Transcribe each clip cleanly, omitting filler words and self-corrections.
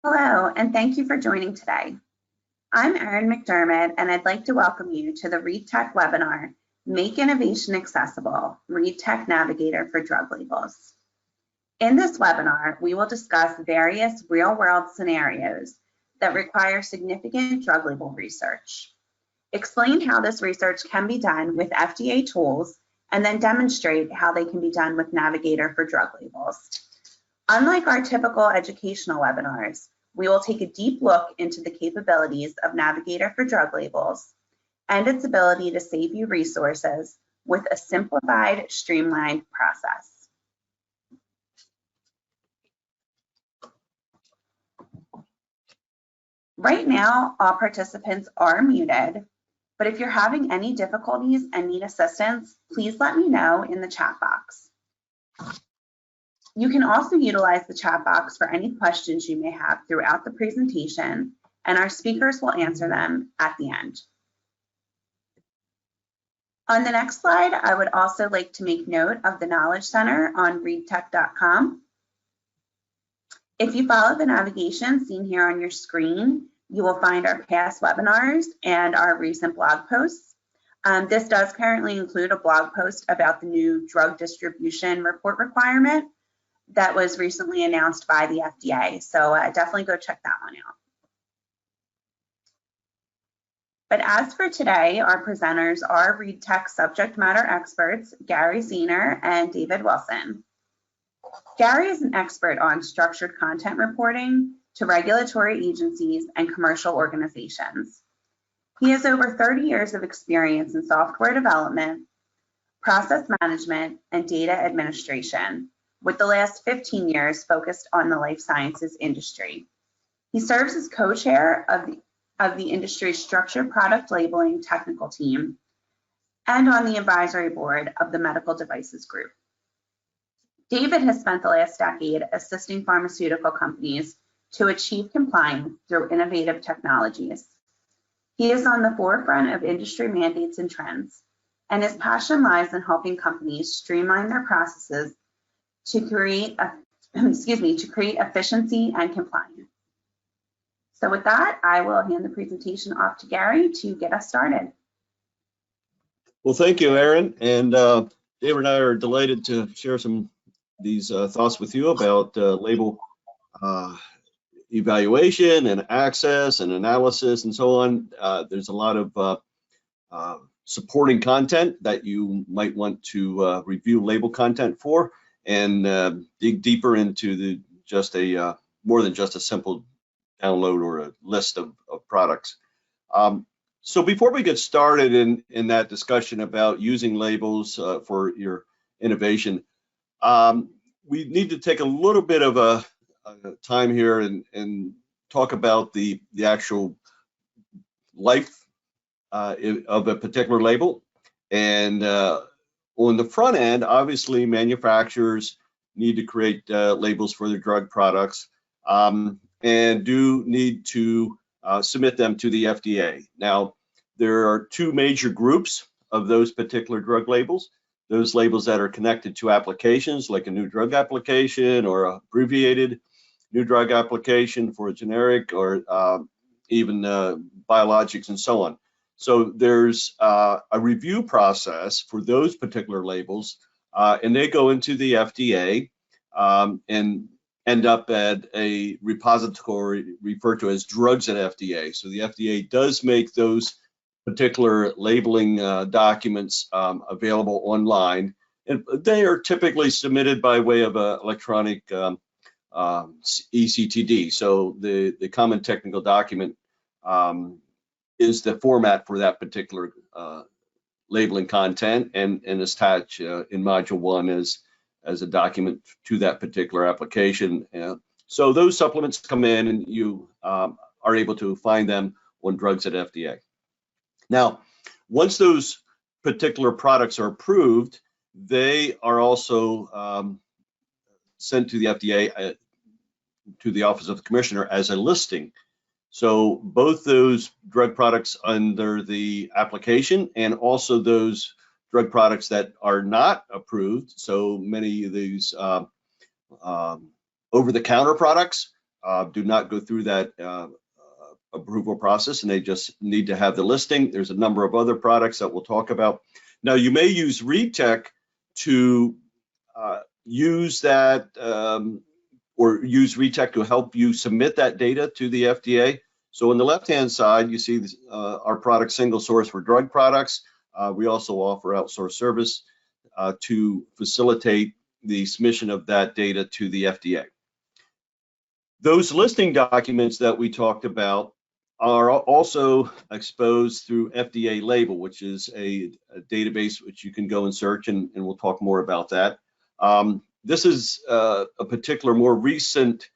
Hello, and thank you for joining today. I'm Erin McDermott, and I'd like to welcome you to the ReadTech webinar, Make Innovation Accessible, ReadTech Navigator for Drug Labels. In this webinar, we will discuss various real-world scenarios that require significant drug label research, explain how this research can be done with FDA tools, and then demonstrate how they can be done with Navigator for drug labels. Unlike our typical educational webinars, we will take a deep look into the capabilities of Navigator for drug labels and its ability to save you resources with a simplified, streamlined process. Right now, all participants are muted, but if you're having any difficulties and need assistance, please let me know in the chat box. You can also utilize the chat box for any questions you may have throughout the presentation, and our speakers will answer them at the end. On the next slide, I would also like to make note of the Knowledge Center on readtech.com. If you follow the navigation seen here on your screen, you will find our past webinars and our recent blog posts. This does currently include a blog post about the new drug distribution report requirement that was recently announced by the FDA. So definitely go check that one out. But as for today, our presenters are ReadTech subject matter experts, Gary Zehner and David Wilson. Gary is an expert on structured content reporting to regulatory agencies and commercial organizations. He has over 30 years of experience in software development, process management, and data administration, with the last 15 years focused on the life sciences industry. He serves as co-chair of the industry's structured product labeling technical team and on the advisory board of the medical devices group. David has spent the last decade assisting pharmaceutical companies to achieve compliance through innovative technologies. He is on the forefront of industry mandates and trends, and his passion lies in helping companies streamline their processes to create efficiency and compliance. So with that, I will hand the presentation off to Gary to get us started. Well, thank you, Erin. And David and I are delighted to share some of these thoughts with you about label evaluation and access and analysis and so on. There's a lot of supporting content that you might want to review label content for, and dig deeper into more than just a simple download or a list of products. So before we get started in that discussion about using labels for your innovation, we need to take a little bit of a time here and talk about the actual life of a particular label. And on the front end, obviously, manufacturers need to create labels for their drug products and do need to submit them to the FDA. Now, there are two major groups of those particular drug labels. Those labels that are connected to applications, like a new drug application or an abbreviated new drug application for a generic, or even biologics and so on. So there's a review process for those particular labels, and they go into the FDA and end up at a repository referred to as drugs at FDA. So the FDA does make those particular labeling documents available online, and they are typically submitted by way of an electronic ECTD. So the common technical document is the format for that particular labeling content, and is attached in module 1 as a document to that particular application. So those supplements come in, and you are able to find them on drugs at FDA. Now, once those particular products are approved, they are also sent to the FDA, to the Office of the Commissioner, as a listing. So both those drug products under the application and also those drug products that are not approved, so many of these over-the-counter products, do not go through that approval process, and they just need to have the listing. There's a number of other products that we'll talk about. Now, you may use ReadTech to use that or use ReadTech to help you submit that data to the FDA. So on the left-hand side, you see our product single source for drug products. We also offer outsourced service to facilitate the submission of that data to the FDA. Those listing documents that we talked about are also exposed through FDA Label, which is a database which you can go and search, and we'll talk more about that. This is a particular more recent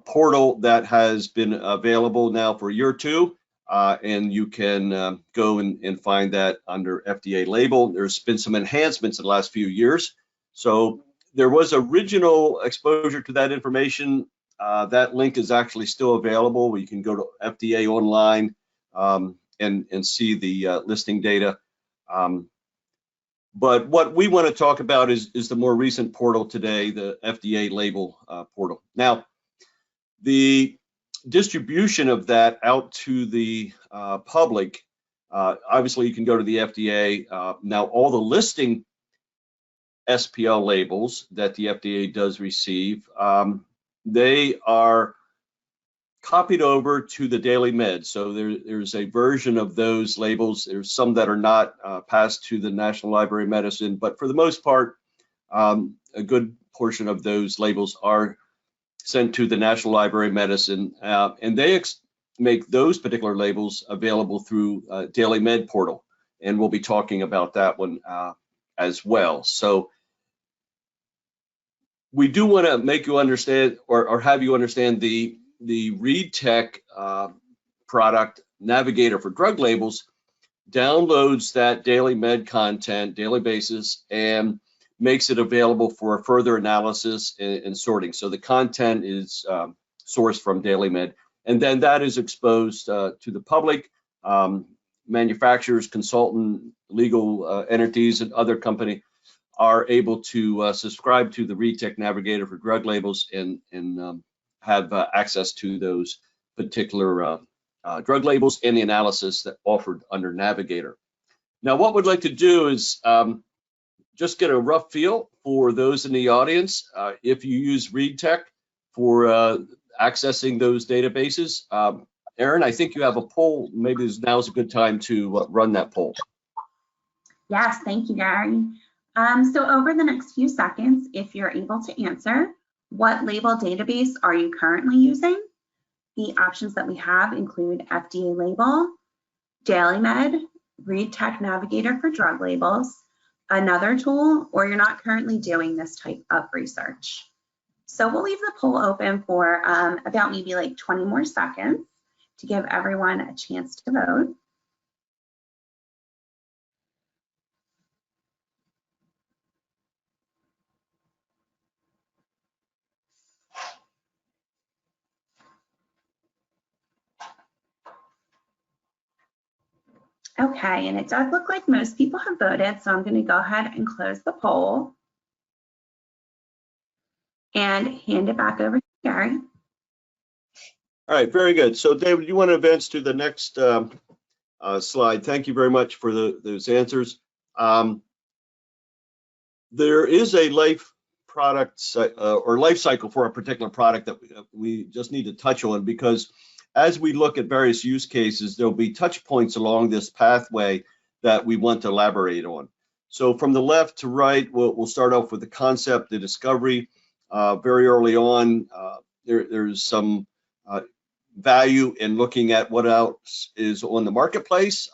portal that has been available now for a year or two, and you can go and find that under FDA Label. There's been some enhancements in the last few years. So there was original exposure to that information. That link is actually still available. You can go to FDA online and see the listing data. But what we want to talk about is the more recent portal today, the FDA Label portal. Now, the distribution of that out to the public, obviously you can go to the FDA. Now, all the listing SPL labels that the FDA does receive, they are copied over to the Daily Med. So there's a version of those labels. There's some that are not passed to the National Library of Medicine, but for the most part, a good portion of those labels are sent to the National Library of Medicine, and they make those particular labels available through Daily Med portal, and we'll be talking about that one as well. So we do want to make you understand, or have you understand, the ReadTech product, Navigator for drug labels, downloads that Daily Med content, daily basis, and makes it available for further analysis and sorting. So the content is sourced from Daily Med, and then that is exposed to the public. Manufacturers, consultant, legal entities, and other company are able to subscribe to the ReadTech Navigator for drug labels and have access to those particular drug labels and the analysis that offered under Navigator. Now, what we'd like to do is just get a rough feel for those in the audience. If you use ReadTech for accessing those databases, Erin, I think you have a poll. Maybe now's a good time to run that poll. Yes, thank you, Gary. So over the next few seconds, if you're able to answer, what label database are you currently using? The options that we have include FDA Label, Daily Med, ReadTech Navigator for drug labels, another tool, or you're not currently doing this type of research. So we'll leave the poll open for about maybe like 20 more seconds to give everyone a chance to vote. Okay, and it does look like most people have voted, so I'm going to go ahead and close the poll and hand it back over to Gary. All right, very good. So David, you want to advance to the next slide. Thank you very much for those answers. There is a life cycle for a particular product that we just need to touch on, because as we look at various use cases, there'll be touch points along this pathway that we want to elaborate on. So from the left to right, we'll start off with the concept, the discovery. Very early on, there's some value in looking at what else is on the marketplace,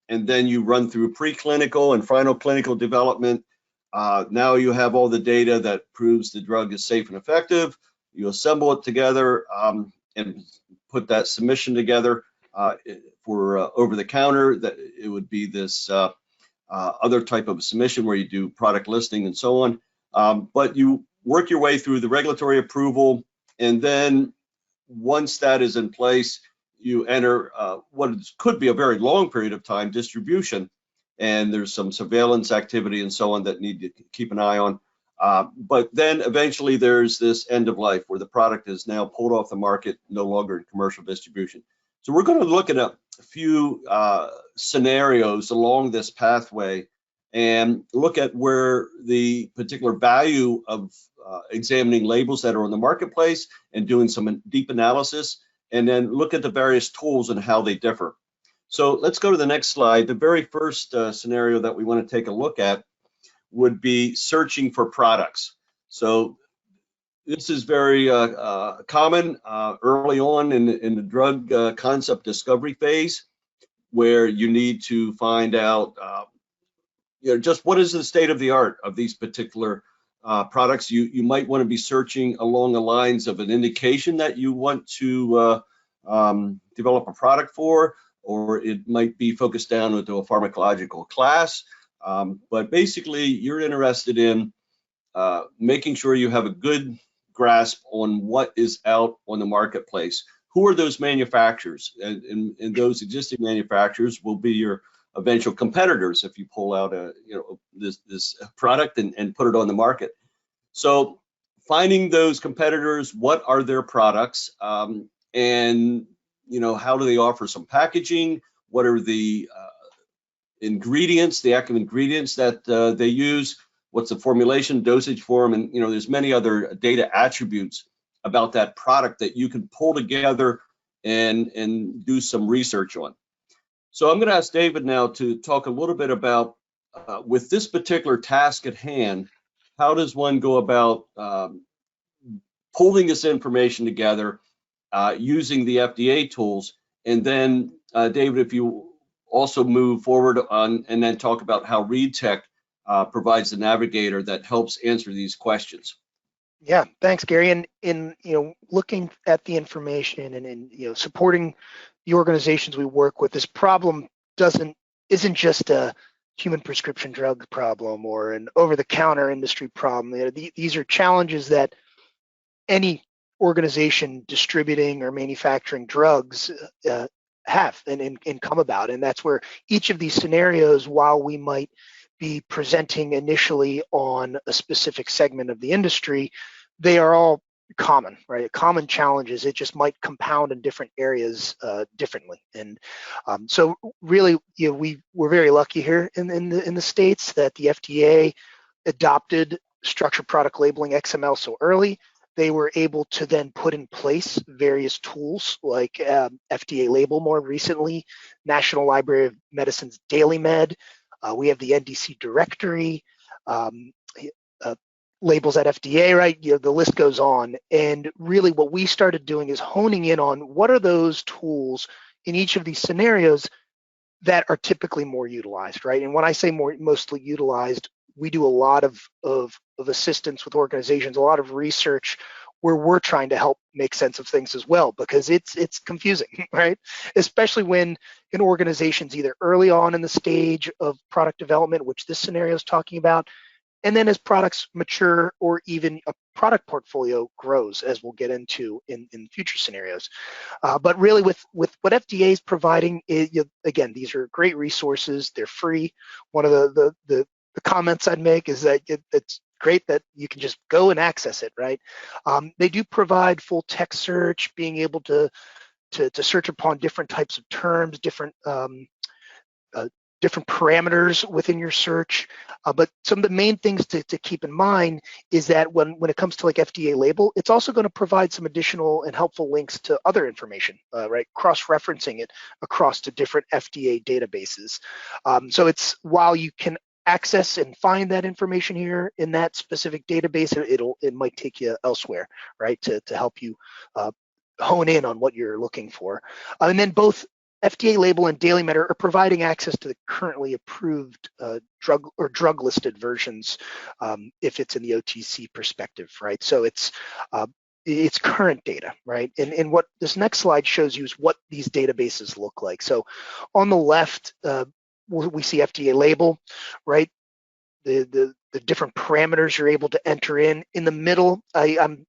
and then you run through preclinical and final clinical development. Now you have all the data that proves the drug is safe and effective. You assemble it together and put that submission together for over the counter. That it would be this other type of submission where you do product listing and so on. But you work your way through the regulatory approval, and then once that is in place, you enter what could be a very long period of time, distribution, and there's some surveillance activity and so on that need to keep an eye on. But then eventually there's this end of life where the product is now pulled off the market, no longer in commercial distribution. So we're going to look at a few scenarios along this pathway and look at where the particular value of examining labels that are on the marketplace and doing some deep analysis, and then look at the various tools and how they differ. So let's go to the next slide. The very first scenario that we want to take a look at would be searching for products. So this is very common early on in the drug concept discovery phase, where you need to find out just what is the state of the art of these particular products. You might want to be searching along the lines of an indication that you want to develop a product for, or it might be focused down into a pharmacological class. But basically, you're interested in making sure you have a good grasp on what is out on the marketplace. Who are those manufacturers? And those existing manufacturers will be your eventual competitors if you pull out this product and put it on the market. So finding those competitors, what are their products, and how do they offer some packaging? What are the ingredients, the active ingredients that they use? What's the formulation, dosage form, and there's many other data attributes about that product that you can pull together and do some research on. So I'm going to ask David now to talk a little bit about, with this particular task at hand, how does one go about pulling this information together using the FDA tools? And then, David, if you also move forward on and then talk about how ReadTech provides the Navigator that helps answer these questions. Yeah, thanks, Gary. And in looking at the information and supporting the organizations we work with, this problem isn't just a human prescription drug problem or an over-the-counter industry problem. These are challenges that any organization distributing or manufacturing drugs have and come about. And that's where each of these scenarios, while we might be presenting initially on a specific segment of the industry, they are all common, right? Common challenges. It just might compound in different areas differently. And so really, we're very lucky here in the States that the FDA adopted structured product labeling XML so early. They were able to then put in place various tools like FDA Label more recently, National Library of Medicine's DailyMed. We have the NDC directory, labels at FDA, right? The list goes on. And really what we started doing is honing in on what are those tools in each of these scenarios that are typically more utilized, right? And when I say mostly utilized, we do a lot of assistance with organizations, a lot of research where we're trying to help make sense of things as well, because it's confusing, right? Especially when an organization's either early on in the stage of product development, which this scenario is talking about, and then as products mature or even a product portfolio grows, as we'll get into in future scenarios. But really with what FDA is providing, again, these are great resources, they're free. One of the comments I'd make is that it's great that you can just go and access it, right? They do provide full text search, being able to search upon different types of terms, different parameters within your search. But some of the main things to keep in mind is that when it comes to like FDA label, it's also going to provide some additional and helpful links to other information, right? Cross-referencing it across to different FDA databases. So it's, while you can access and find that information here in that specific database, it might take you elsewhere, right? To help you hone in on what you're looking for. And then both FDA Label and DailyMed are providing access to the currently approved drug listed versions if it's in the OTC perspective, right? So it's current data, right? And what this next slide shows you is what these databases look like. So on the left, we see FDA Label, right? The different parameters you're able to enter in. In the middle, I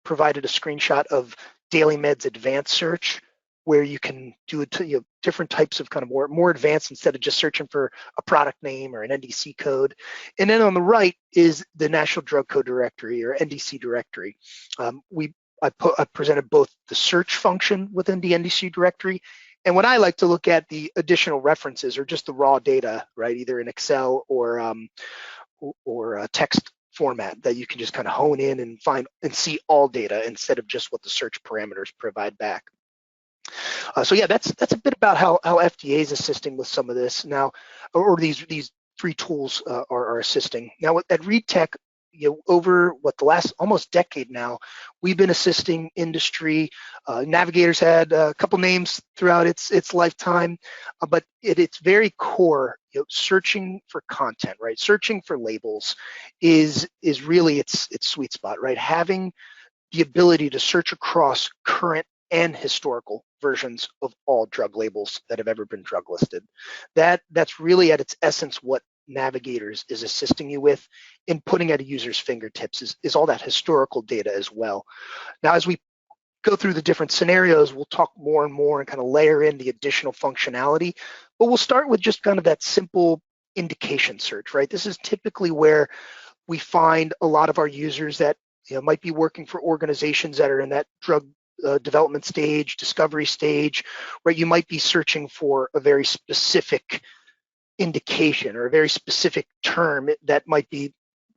provided a screenshot of DailyMed's advanced search. where you can do different types of kind of more advanced, instead of just searching for a product name or an NDC code. And then on the right is the National Drug Code Directory, or NDC directory. I presented both the search function within the NDC directory, and what I like to look at, the additional references, or just the raw data, right? Either in Excel or a text format that you can just kind of hone in and find and see all data instead of just what the search parameters provide back. So yeah, that's a bit about how FDA is assisting with some of this now, or these three tools are assisting. Now at ReadTech, over the last almost decade now, we've been assisting industry. Navigator's had a couple names throughout its lifetime, but at its very core, searching for content, right? Searching for labels is really its sweet spot, right? Having the ability to search across current and historical versions of all drug labels that have ever been drug listed. That's really at its essence what Navigators is assisting you with in putting at a user's fingertips, is all that historical data as well. Now, as we go through the different scenarios, we'll talk more and more and kind of layer in the additional functionality, but we'll start with just kind of that simple indication search, right? This is typically where we find a lot of our users that might be working for organizations that are in that drug development stage, discovery stage, right? You might be searching for a very specific indication or a very specific term that might be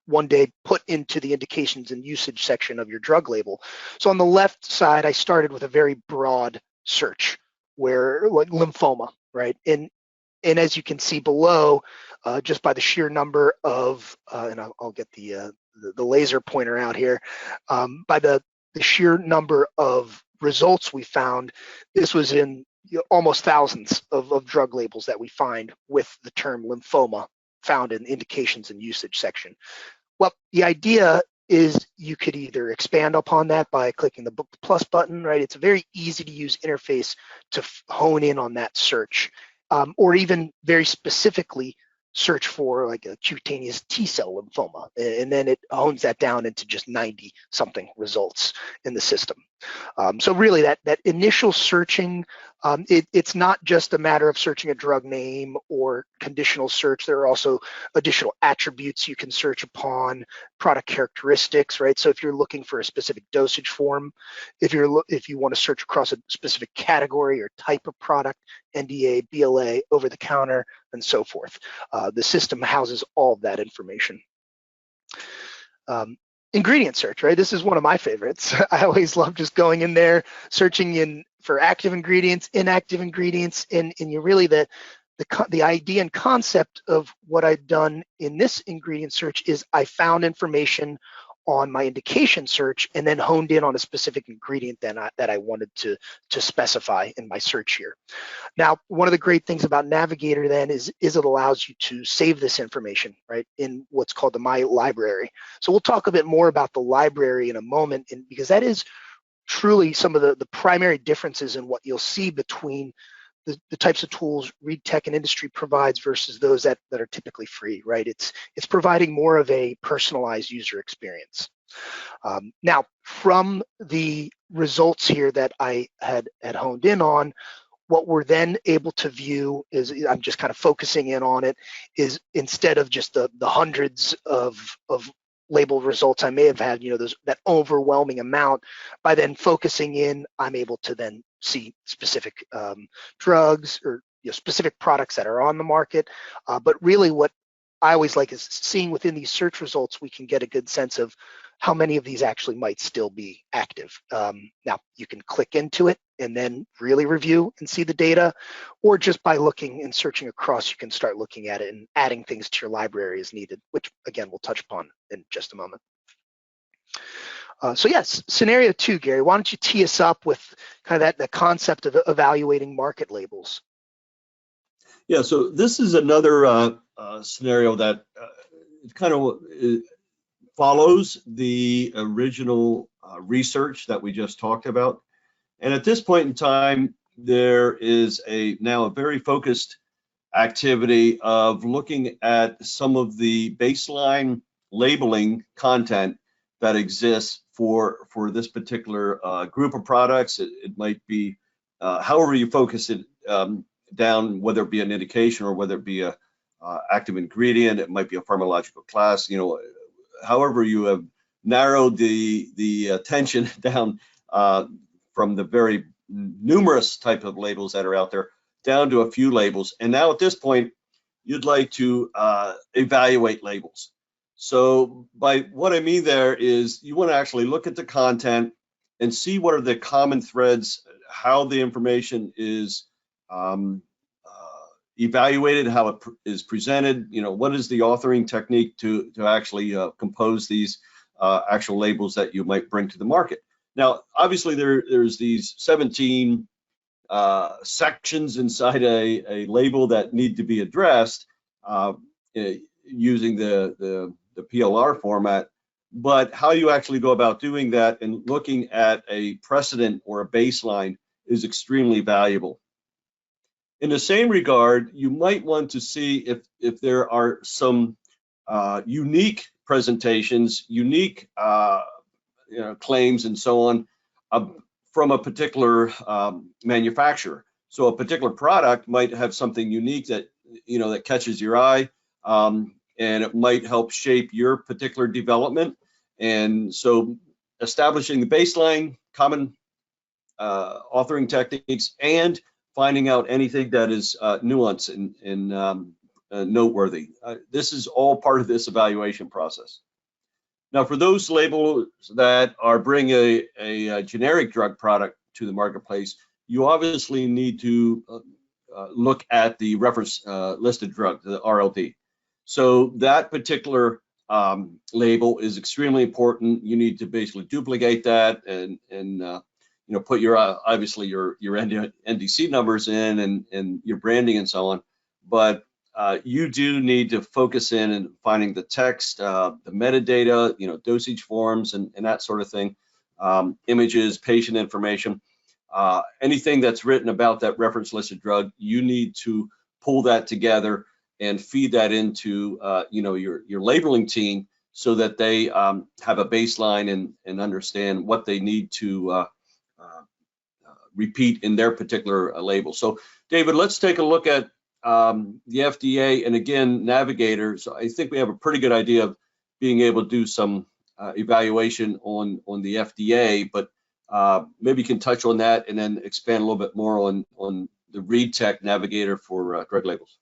one day put into the indications and usage section of your drug label. So on the left side, I started with a very broad search, where like lymphoma, right? And as you can see below, just by the sheer number of, and I'll get the laser pointer out here, by the sheer number of results we found, this was in almost thousands of drug labels that we find with the term lymphoma found in the indications and usage section. Well, the idea is you could either expand upon that by clicking the plus button, right? It's a very easy to use interface to hone in on that search, or even very specifically search for like a cutaneous T-cell lymphoma, and then it hones that down into just 90 something results in the system. So really that initial searching, it's not just a matter of searching a drug name or conditional search. There are also additional attributes you can search upon, product characteristics, right? So if you're looking for a specific dosage form, if you want to search across a specific category or type of product, NDA, BLA, over the counter, and so forth. The system houses all of that information. Ingredient search, right? This is one of my favorites. I always love just going in there, searching in for active ingredients, inactive ingredients, and you really the idea and concept of what I've done in this ingredient search is I found information on my indication search and then honed in on a specific ingredient that I wanted to specify in my search here. Now, one of the great things about Navigator then is it allows you to save this information, right, in what's called the My Library. So we'll talk a bit more about the library in a moment, because that is truly some of the primary differences in what you'll see between the types of tools ReadTech and industry provides versus those that are typically free, right? It's providing more of a personalized user experience. Now, from the results here that I had honed in on, what we're then able to view is, I'm just kind of focusing in on it, is instead of just the hundreds of labeled results I may have had, that overwhelming amount, by then focusing in, I'm able to then see specific drugs or specific products that are on the market. But really what I always like is seeing within these search results, we can get a good sense of how many of these actually might still be active. Now, you can click into it and then really review and see the data, or just by looking and searching across, you can start looking at it and adding things to your library as needed, which again, we'll touch upon in just a moment. So yes, scenario 2, Gary, why don't you tee us up with kind of the concept of evaluating market labels? Yeah, so this is another scenario that kind of follows the original research that we just talked about. And at this point in time, there is now a very focused activity of looking at some of the baseline labeling content that exists for this particular group of products. It might be however you focus it down, whether it be an indication or whether it be a active ingredient, it might be a pharmacological class, you know, however you have narrowed the attention down from the very numerous type of labels that are out there down to a few labels. And now at this point, you'd like to evaluate labels. So by what I mean there is you want to actually look at the content and see what are the common threads, how the information is evaluated, how it is presented, you know, what is the authoring technique to actually compose these actual labels that you might bring to the market. Now, obviously there's these 17 sections inside a label that need to be addressed using the PLR format, but how you actually go about doing that and looking at a precedent or a baseline is extremely valuable. In the same regard, you might want to see if there are some unique presentations, unique you know, claims and so on from a particular manufacturer. So a particular product might have something unique that, you know, that catches your eye, and it might help shape your particular development. And so establishing the baseline, common authoring techniques, and finding out anything that is nuanced and noteworthy. This is all part of this evaluation process. Now, for those labels that are bringing a generic drug product to the marketplace, you obviously need to look at the reference listed drug, the RLD. So that particular label is extremely important. You need to basically duplicate that and you know, put your obviously your NDC numbers in and your branding and so on. But you do need to focus in and finding the text, the metadata, you know, dosage forms and that sort of thing, images, patient information, anything that's written about that reference listed drug. You need to pull that together and feed that into you know, your labeling team so that they have a baseline and understand what they need to repeat in their particular label. So David, let's take a look at the FDA and again, Navigator. So I think we have a pretty good idea of being able to do some evaluation on the FDA, but maybe you can touch on that and then expand a little bit more on the ReadTech Navigator for drug labels.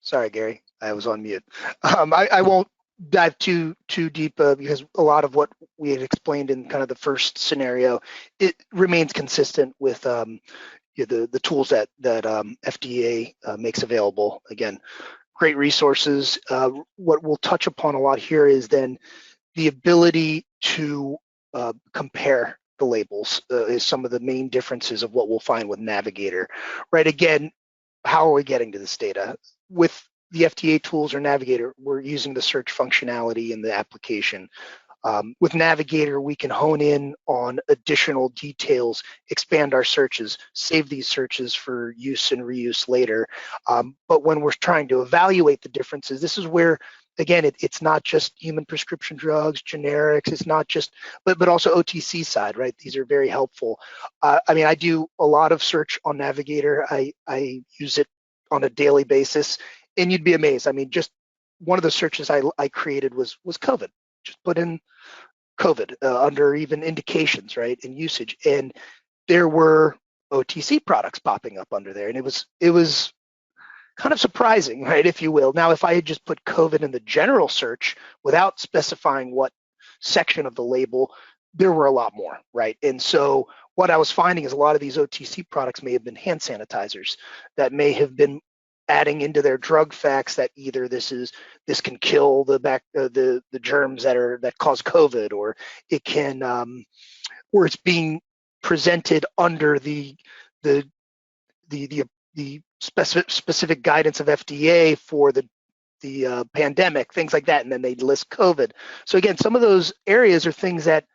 Sorry, Gary, I was on mute. I won't dive too deep because a lot of what we had explained in kind of the first scenario, it remains consistent with the tools that FDA makes available. Again, great resources. What we'll touch upon a lot here is then the ability to compare the labels is some of the main differences of what we'll find with Navigator, right? Again, how are we getting to this data? With the FDA tools or Navigator, we're using the search functionality in the application. With Navigator, we can hone in on additional details, expand our searches, save these searches for use and reuse later. But when we're trying to evaluate the differences, this is where, again, it's not just human prescription drugs, generics, it's not just, but also OTC side, right? These are very helpful. I mean, I do a lot of search on Navigator. I use it on a daily basis, and you'd be amazed. I mean, just one of the searches I created was COVID. Just put in COVID under even indications, right, and usage, and there were OTC products popping up under there, and it was kind of surprising, right, if you will. Now, if I had just put COVID in the general search without specifying what section of the label, there were a lot more, right? And so what I was finding is a lot of these OTC products may have been hand sanitizers that may have been adding into their drug facts that either this can kill the germs that cause COVID, or it can or it's being presented under the specific guidance of FDA for the pandemic, things like that, and then they list COVID. So again, some of those areas are things that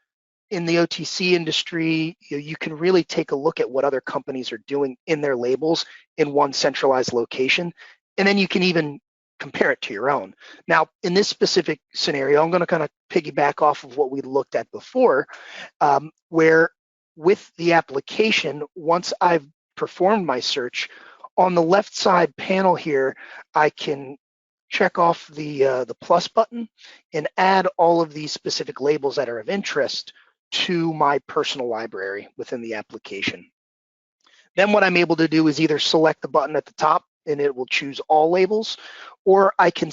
in the OTC industry, you can really take a look at what other companies are doing in their labels in one centralized location, and then you can even compare it to your own. Now, in this specific scenario, I'm going to kind of piggyback off of what we looked at before, where with the application, once I've performed my search, on the left side panel here, I can check off the plus button and add all of these specific labels that are of interest to my personal library within the application. Then what I'm able to do is either select the button at the top and it will choose all labels, or I can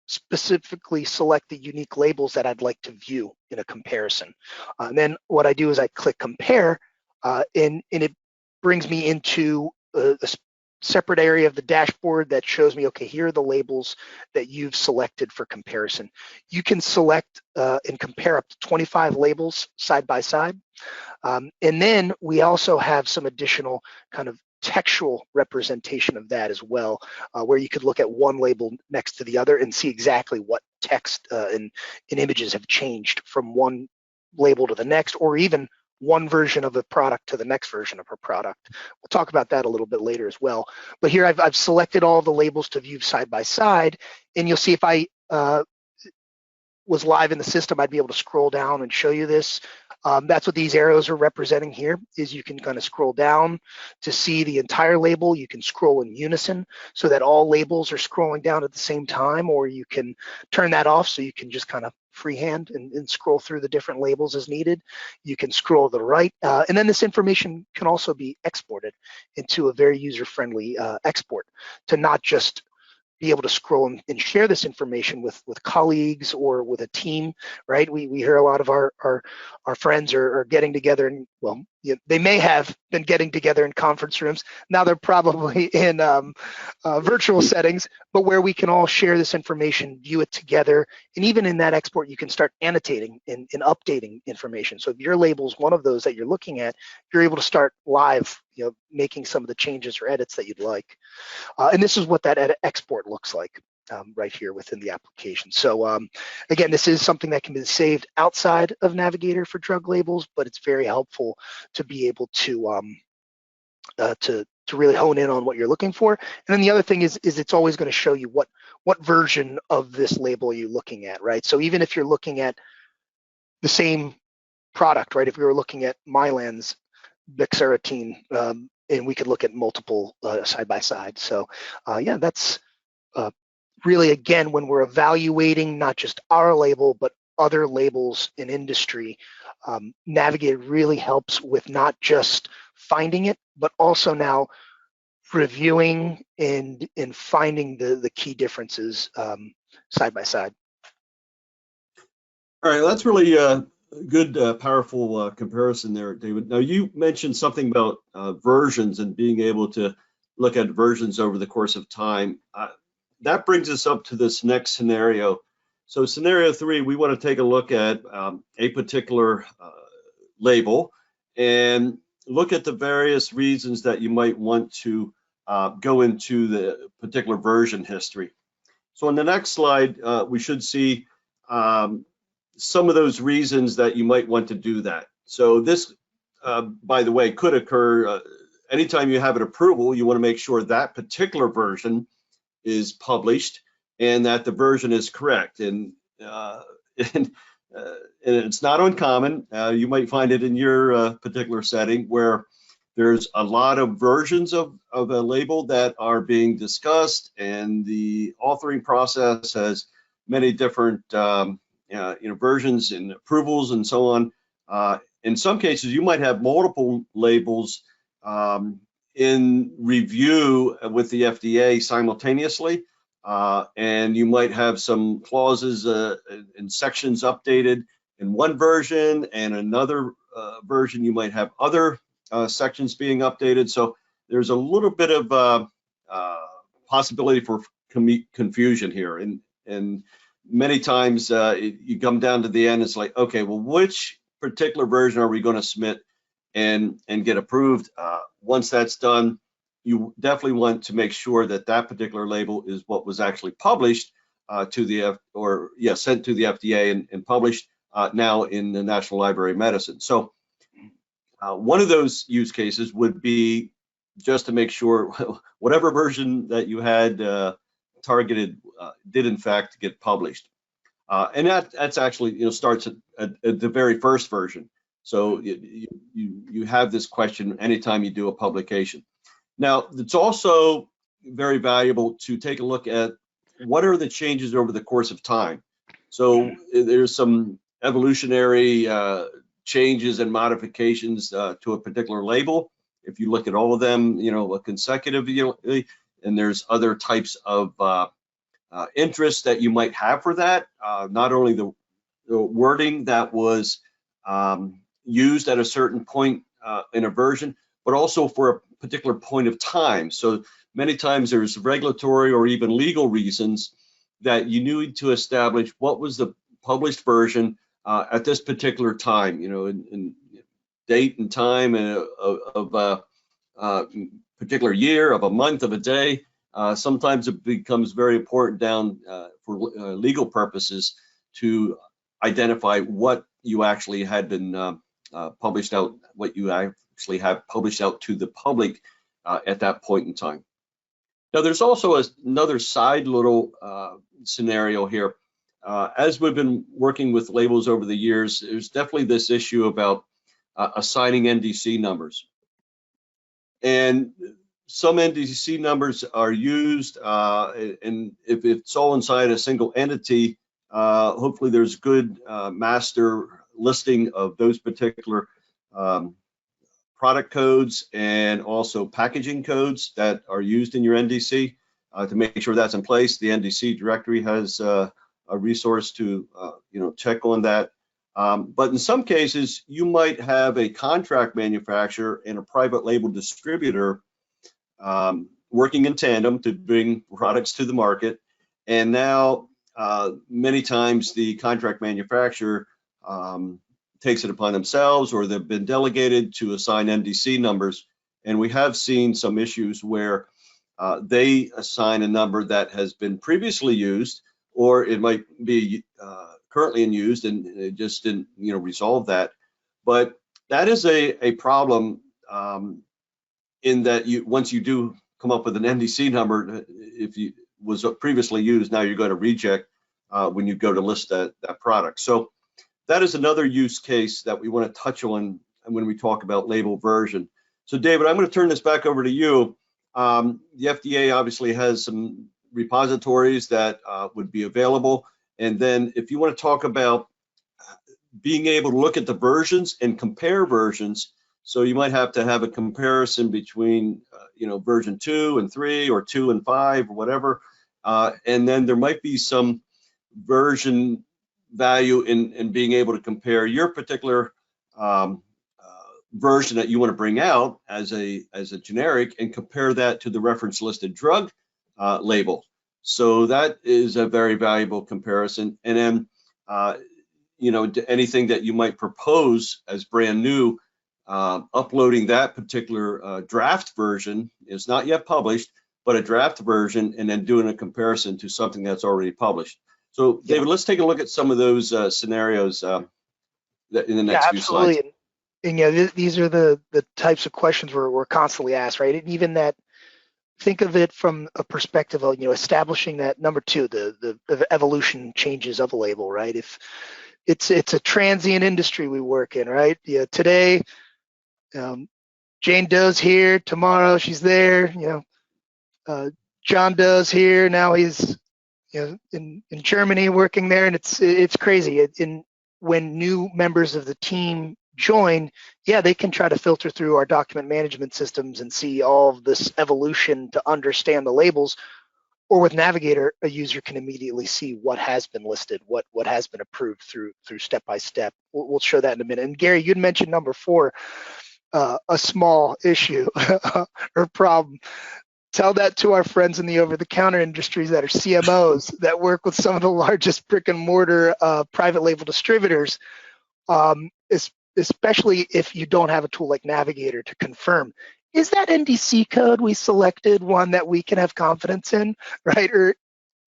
specifically select the unique labels that I'd like to view in a comparison. And then what I do is I click compare, and it brings me into a separate area of the dashboard that shows me, okay, here are the labels that you've selected for comparison. You can select and compare up to 25 labels side by side. And then we also have some additional kind of textual representation of that as well, where you could look at one label next to the other and see exactly what text and images have changed from one label to the next, or even one version of a product to the next version of a product. We'll talk about that a little bit later as well. But here I've selected all the labels to view side by side, and you'll see if I was live in the system, I'd be able to scroll down and show you this. That's what these arrows are representing here, is you can kind of scroll down to see the entire label. You can scroll in unison so that all labels are scrolling down at the same time, or you can turn that off so you can just kind of freehand and scroll through the different labels as needed. You can scroll to the right, and then this information can also be exported into a very user-friendly export to not just be able to scroll and share this information with colleagues or with a team, right? We hear a lot of our friends are getting together, and well, they may have been getting together in conference rooms. Now they're probably in virtual settings, but where we can all share this information, view it together, and even in that export, you can start annotating and updating information. So if your label's one of those that you're looking at, you're able to start live, making some of the changes or edits that you'd like. And this is what that export looks like right here within the application. So again, this is something that can be saved outside of Navigator for drug labels, but it's very helpful to be able to really hone in on what you're looking for. And then the other thing is it's always going to show you what version of this label are you looking at, right? So even if you're looking at the same product, right? If we were looking at Mylan's bixaritine, and we could look at multiple side by side. So yeah, that's really, again, when we're evaluating not just our label, but other labels in industry, Navigator really helps with not just finding it, but also now reviewing and finding the key differences side by side. All right, that's really good, powerful comparison there, David. Now, you mentioned something about versions and being able to look at versions over the course of time. That brings us up to this next scenario. So scenario 3, we want to take a look at a particular label and look at the various reasons that you might want to go into the particular version history. So on the next slide, we should see some of those reasons that you might want to do that. So this, by the way, could occur anytime you have an approval. You want to make sure that particular version is published and that the version is correct. And it's not uncommon. You might find it in your particular setting where there's a lot of versions of a label that are being discussed, and the authoring process has many different versions and approvals and so on. In some cases, you might have multiple labels in review with the FDA simultaneously, and you might have some clauses and sections updated in one version, and another version you might have other sections being updated. So there's a little bit of possibility for confusion here, and many times you come down to the end, it's like, okay, well, which particular version are we going to submit and get approved? Once that's done, you definitely want to make sure that that particular label is what was actually published sent to the FDA and published now in the National Library of Medicine. So one of those use cases would be just to make sure whatever version that you had targeted did in fact get published. And that's actually starts at the very first version. So you have this question anytime you do a publication. Now, it's also very valuable to take a look at what are the changes over the course of time. So there's some evolutionary changes and modifications to a particular label. If you look at all of them, consecutively, and there's other types of interests that you might have for that. Not only the wording that was used at a certain point in a version, but also for a particular point of time. So many times there's regulatory or even legal reasons that you need to establish what was the published version at this particular time, in date and time of a particular year, of a month, of a day. Sometimes it becomes very important down for legal purposes to identify what you actually had been published out, what you actually have published out to the public at that point in time. Now, there's also another side little scenario here. As we've been working with labels over the years, there's definitely this issue about assigning NDC numbers. And some NDC numbers are used, and if it's all inside a single entity, hopefully there's good master listing of those particular product codes and also packaging codes that are used in your NDC to make sure that's in place. The NDC directory has a resource to check on that. But in some cases, you might have a contract manufacturer and a private label distributor working in tandem to bring products to the market. And now, many times the contract manufacturer takes it upon themselves, or they've been delegated to assign NDC numbers. And we have seen some issues where they assign a number that has been previously used, or it might be currently in use, and it just didn't resolve that. But that is a problem in that once you do come up with an NDC number, if you was previously used, now you're going to reject when you go to list that product. So that is another use case that we want to touch on when we talk about label version. So David, I'm going to turn this back over to you. The FDA obviously has some repositories that would be available. And then if you want to talk about being able to look at the versions and compare versions, so you might have to have a comparison between version 2 and 3 or 2 and 5 or whatever. And then there might be some version value in being able to compare your particular version that you want to bring out as a generic and compare that to the reference listed drug label. So that is a very valuable comparison. And then anything that you might propose as brand new, uploading that particular draft version is not yet published, but a draft version, and then doing a comparison to something that's already published. So David, let's take a look at some of those scenarios in the next few slides. And these are the types of questions we're constantly asked, right? And even that, think of it from a perspective of establishing that number 2, the evolution changes of a label, right? If it's a transient industry we work in, right? Yeah, today Jane Doe's here, tomorrow she's there. John Doe's here, now he's in Germany working there, and it's crazy. When new members of the team join, they can try to filter through our document management systems and see all of this evolution to understand the labels. Or with Navigator, a user can immediately see what has been listed, what has been approved through step by step. We'll show that in a minute. And Gary, you'd mentioned number 4, a small issue or problem. Tell that to our friends in the over-the-counter industries that are CMOs that work with some of the largest brick and mortar private label distributors, especially if you don't have a tool like Navigator to confirm. Is that NDC code we selected one that we can have confidence in, right? Or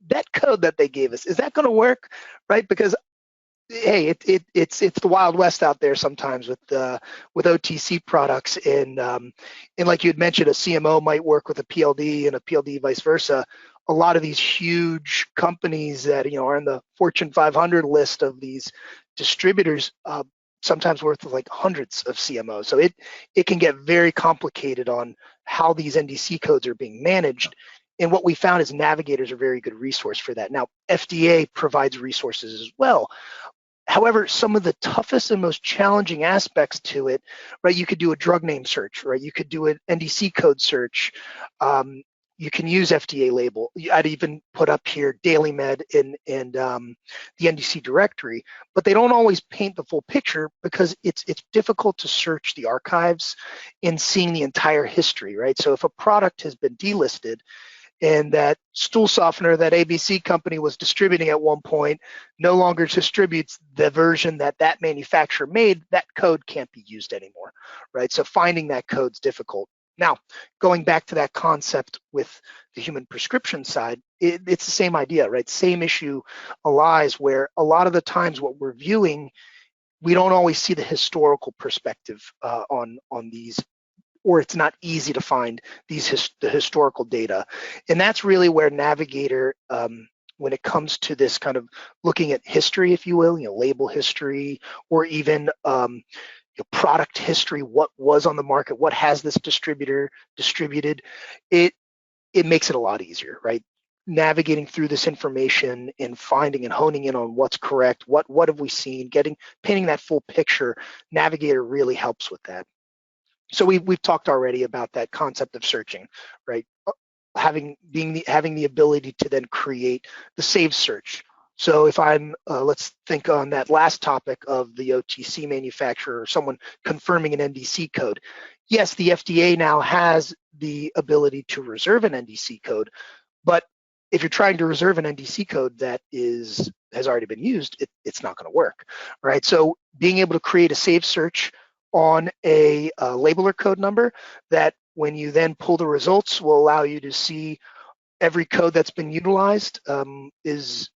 that code that they gave us, is that going to work, right? Because hey, it's the Wild West out there sometimes with OTC products, and like you had mentioned, a CMO might work with a PLD and a PLD vice versa. A lot of these huge companies that are in the Fortune 500 list of these distributors, sometimes worth like hundreds of CMOs. So it can get very complicated on how these NDC codes are being managed. And what we found is Navigator is a very good resource for that. Now, FDA provides resources as well. However, some of the toughest and most challenging aspects to it, right? You could do a drug name search, right? You could do an NDC code search. You can use FDA label. I'd even put up here DailyMed and the NDC directory, but they don't always paint the full picture because it's difficult to search the archives and seeing the entire history, right? So if a product has been delisted, and that stool softener that ABC company was distributing at one point no longer distributes the version that that manufacturer made, that code can't be used anymore, right? So finding that code's difficult. Now, going back to that concept with the human prescription side, it's the same idea, right? Same issue lies where a lot of the times what we're viewing, we don't always see the historical perspective on these, or it's not easy to find the historical data. And that's really where Navigator, when it comes to this kind of looking at history, if you will, label history, or even product history, what was on the market, what has this distributor distributed, it makes it a lot easier, right? Navigating through this information and finding and honing in on what's correct, what have we seen, painting that full picture, Navigator really helps with that. So we've talked already about that concept of searching, right? Having the ability to then create the saved search. So if I'm, let's think on that last topic of the OTC manufacturer or someone confirming an NDC code. Yes, the FDA now has the ability to reserve an NDC code, but if you're trying to reserve an NDC code that has already been used, it's not going to work, right? So being able to create a saved search on a labeler code number that when you then pull the results will allow you to see every code that's been utilized is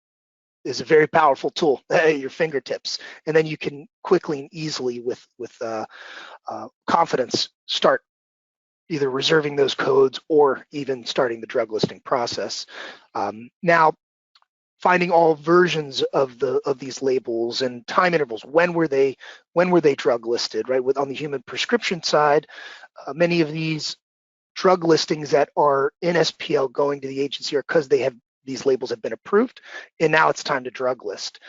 a very powerful tool at your fingertips. And then you can quickly and easily with confidence start either reserving those codes or even starting the drug listing process. Now, finding all versions of these labels and time intervals. When were they drug listed, right? On the human prescription side, many of these drug listings that are in SPL going to the agency are because these labels have been approved, and now it's time to drug list.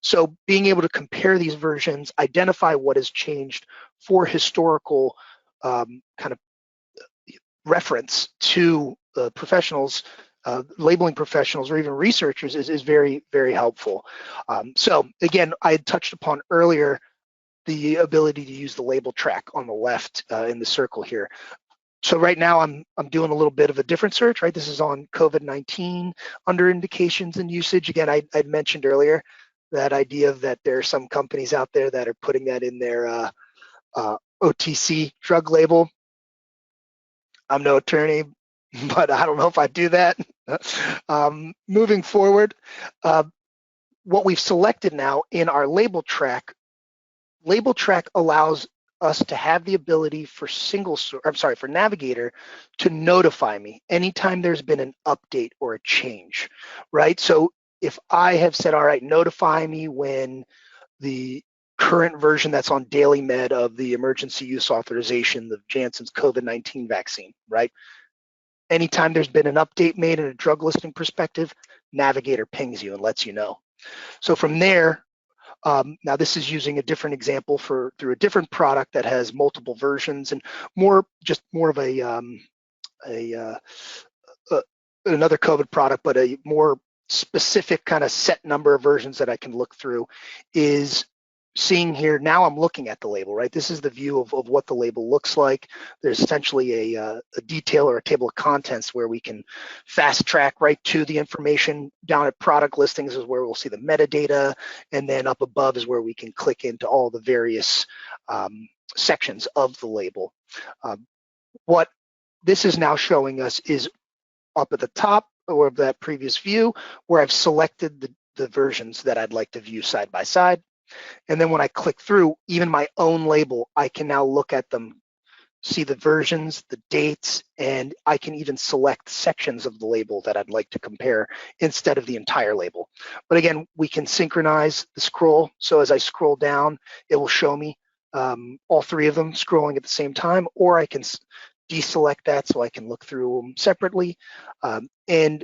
So being able to compare these versions, identify what has changed for historical kind of reference to professionals, labeling professionals or even researchers is very, very helpful. So again, I had touched upon earlier the ability to use the label track on the left in the circle here. So right now I'm doing a little bit of a different search, right? This is on COVID-19 under indications and usage. Again, I'd mentioned earlier that idea that there are some companies out there that are putting that in their OTC drug label. I'm no attorney, but I don't know if I do that. Moving forward, what we've selected now in our label track allows us to have the ability for for Navigator to notify me anytime there's been an update or a change, right? So if I have said, all right, notify me when the current version that's on DailyMed of the emergency use authorization of Janssen's COVID-19 vaccine, right? Anytime there's been an update made in a drug listing perspective, Navigator pings you and lets you know. So from there, now this is using a different example through a different product that has multiple versions and more of another COVID product, but a more specific kind of set number of versions that I can look through is seeing here. Now I'm looking at the label, right? This is the view of what the label looks like. There's essentially a detail or a table of contents where we can fast track right to the information. Down at product listings is where we'll see the metadata, and then up above is where we can click into all the various sections of the label. What this is now showing us is up at the top or of that previous view where I've selected the versions that I'd like to view side by side. And then when I click through, even my own label, I can now look at them see the versions, the dates, and I can even select sections of the label that I'd like to compare instead of the entire label. But again, we can synchronize the scroll. So as I scroll down, it will show me all three of them scrolling at the same time, or I can deselect that so I can look through them separately. And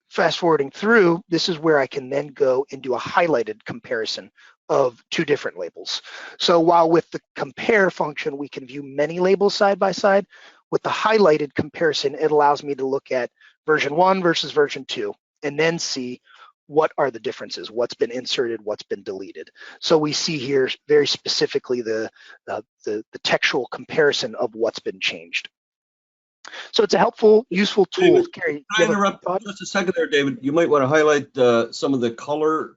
fast forwarding through, this is where I can then go and do a highlighted comparison of two different labels. So while with the compare function, we can view many labels side by side, with the highlighted comparison, it allows me to look at version 1 versus version 2, and then see what are the differences, what's been inserted, what's been deleted. So we see here very specifically the textual comparison of what's been changed. So it's a helpful, useful tool. David, Gary, can I interrupt just a second there, David? You might want to highlight some of the color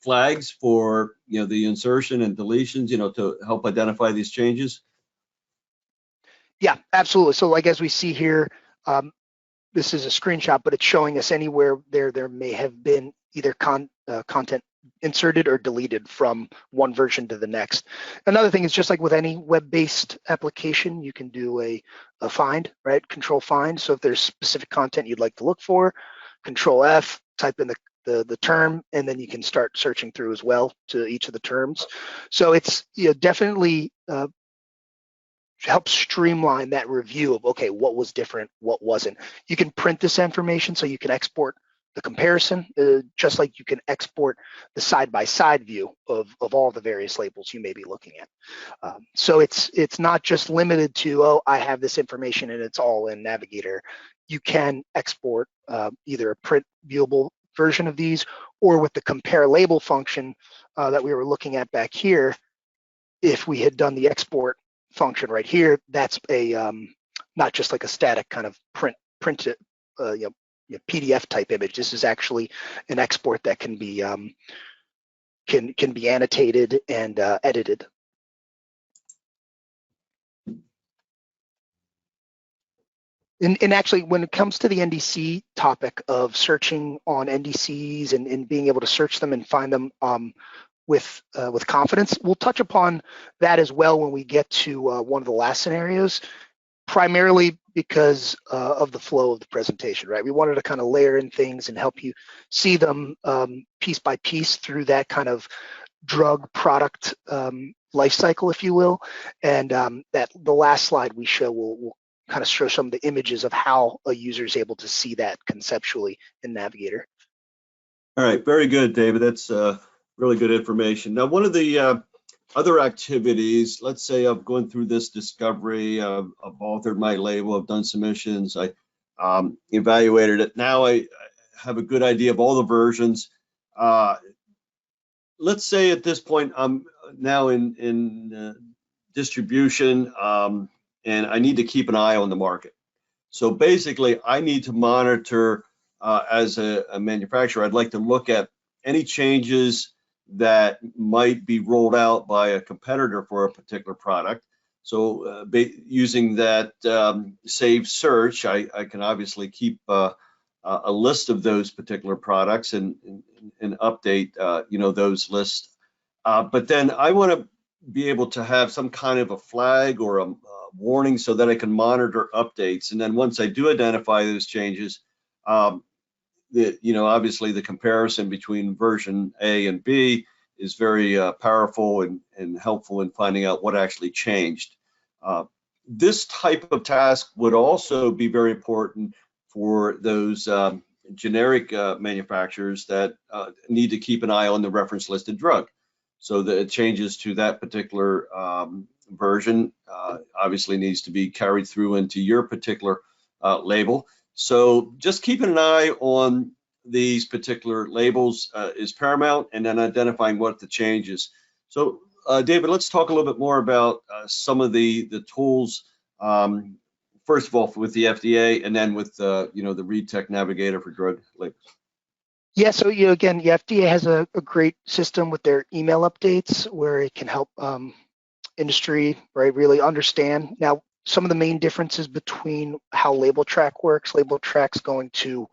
flags for the insertion and deletions, to help identify these changes. Yeah, absolutely. So like as we see here, this is a screenshot, but it's showing us anywhere there may have been either content inserted or deleted from one version to the next. Another thing is, just like with any web-based application, you can do a find, right? Control find. So if there's specific content you'd like to look for, Control F, type in the term, and then you can start searching through as well to each of the terms. So it's definitely helps streamline that review of, okay, what was different, what wasn't. You can print this information so you can export the comparison, just like you can export the side-by-side view of all the various labels you may be looking at. So it's not just limited to, oh, I have this information and it's all in Navigator. You can export either a print viewable version of these, or with the compare label function that we were looking at back here, if we had done the export function right here, that's a not just like a static kind of print PDF type image. This is actually an export that can be annotated and edited. And actually, when it comes to the NDC topic of searching on NDCs and being able to search them and find them with confidence, we'll touch upon that as well when we get to one of the last scenarios, primarily because of the flow of the presentation, right? We wanted to kind of layer in things and help you see them piece by piece through that kind of drug product life cycle, if you will. And that the last slide we show will kind of show some of the images of how a user is able to see that conceptually in Navigator. All right, very good, David. That's really good information. Now, one of the other activities, let's say I'm going through this discovery, I've authored my label, I've done submissions, I evaluated it. Now I have a good idea of all the versions. Let's say at this point I'm now in distribution, and I need to keep an eye on the market. So basically, I need to monitor as a manufacturer. I'd like to look at any changes that might be rolled out by a competitor for a particular product. So using that save search, I can obviously keep a list of those particular products and update those lists. But then I want to be able to have some kind of a flag or a warning so that I can monitor updates. And then once I do identify those changes, obviously the comparison between version A and B is very powerful and helpful in finding out what actually changed. This type of task would also be very important for those generic manufacturers that need to keep an eye on the reference listed drug. So the changes to that particular version obviously needs to be carried through into your particular label. So just keeping an eye on these particular labels is paramount, and then identifying what the changes. So David, let's talk a little bit more about some of the tools, first of all with the FDA, and then with the ReadTech Navigator for drug labels. Yeah, so again, the FDA has a great system with their email updates where it can help industry, right, really understand. Now, some of the main differences between how Label Track works, Label Track's going to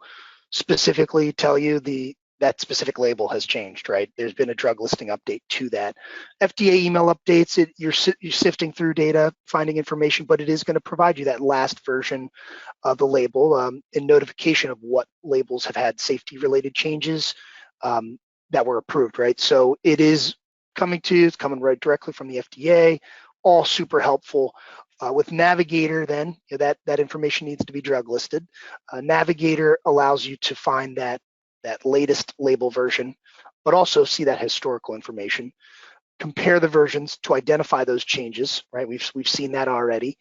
specifically tell you the that specific label has changed, right? There's been a drug listing update to that. FDA email updates, you're sifting through data, finding information, but it is going to provide you that last version of the label and notification of what labels have had safety-related changes that were approved, right? So it is coming to you, it's coming right directly from the FDA, all super helpful. With Navigator, then that information needs to be drug listed. Navigator allows you to find that latest label version, but also see that historical information. Compare the versions to identify those changes, right? We've seen that already.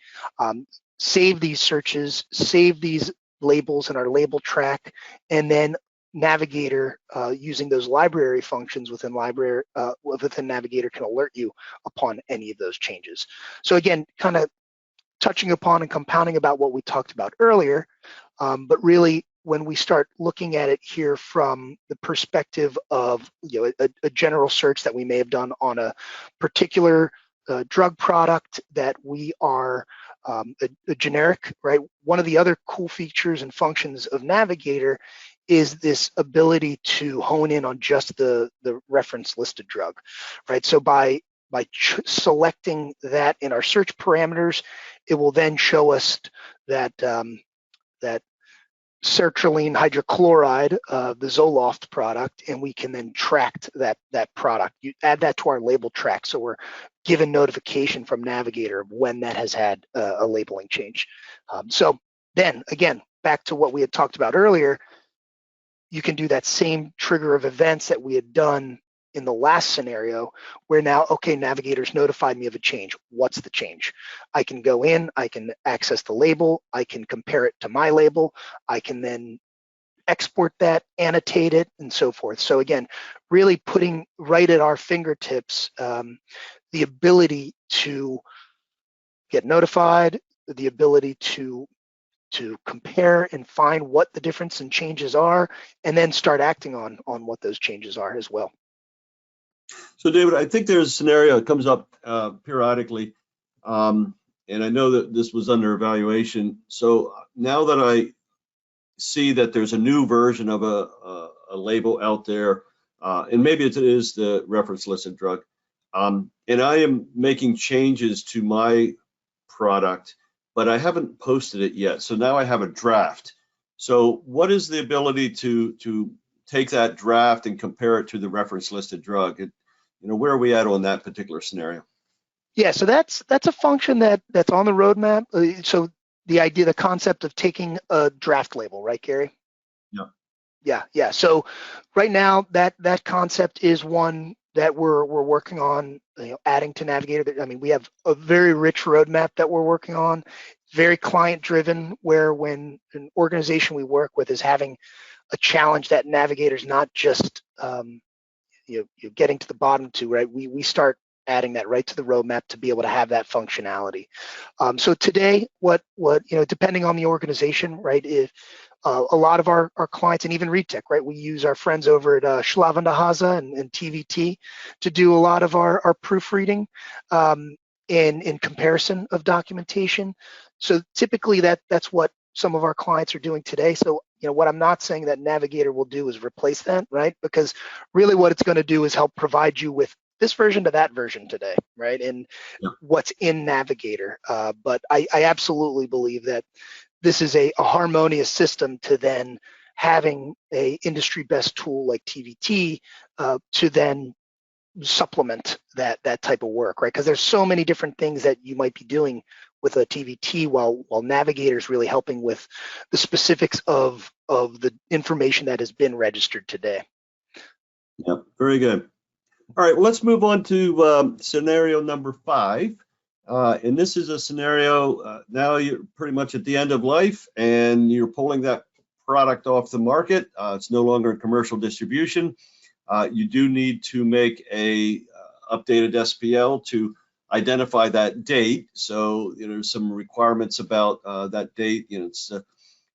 Save these searches, save these labels in our label track, and then Navigator, using those library functions within Navigator, can alert you upon any of those changes. So again, kind of touching upon and compounding about what we talked about earlier, but really when we start looking at it here from the perspective of a general search that we may have done on a particular drug product that we are a generic, right? One of the other cool features and functions of Navigator is this ability to hone in on just the reference listed drug, right? So by selecting that in our search parameters, it will then show us that that sertraline hydrochloride, the Zoloft product, and we can then track that product. You add that to our label track, so we're given notification from Navigator of when that has had a labeling change. So then again, back to what we had talked about earlier, you can do that same trigger of events that we had done in the last scenario, where now, okay, Navigator's notified me of a change. What's the change? I can go in, I can access the label, I can compare it to my label, I can then export that, annotate it, and so forth. So again, really putting right at our fingertips the ability to get notified, the ability to compare and find what the difference and changes are, and then start acting on what those changes are as well. So David, I think there's a scenario that comes up periodically, and I know that this was under evaluation. So now that I see that there's a new version of a label out there, and maybe it is the reference listed drug, and I am making changes to my product, but I haven't posted it yet. So now I have a draft. So what is the ability to take that draft and compare it to the reference listed drug? Where are we at on that particular scenario? Yeah, so that's a function that's on the roadmap. So the concept of taking a draft label, right, Gary? Yeah. Yeah. So right now that concept is one that we're working on, adding to Navigator. I mean, we have a very rich roadmap that we're working on, very client driven, where when an organization we work with is having a challenge, that Navigator's not just you're getting to the bottom to, right? We start adding that right to the roadmap to be able to have that functionality. So today, what depending on the organization, right? If a lot of our clients, and even ReadTech, right? We use our friends over at Schlavendahaza and TVT to do a lot of our proofreading in comparison of documentation. So typically that's what some of our clients are doing today. So what I'm not saying that Navigator will do is replace that, right? Because really what it's going to do is help provide you with this version to that version today, right? And what's in Navigator. But I absolutely believe that this is a harmonious system to then having a industry best tool like TVT to then supplement that type of work, right? Because there's so many different things that you might be doing with a TVT while Navigator is really helping with the specifics of the information that has been registered today. Yep, very good. All right, well, let's move on to scenario number 5. And this is a scenario, now you're pretty much at the end of life and you're pulling that product off the market. It's no longer in commercial distribution. You do need to make a updated SPL to identify that date. So there's some requirements about that date. It's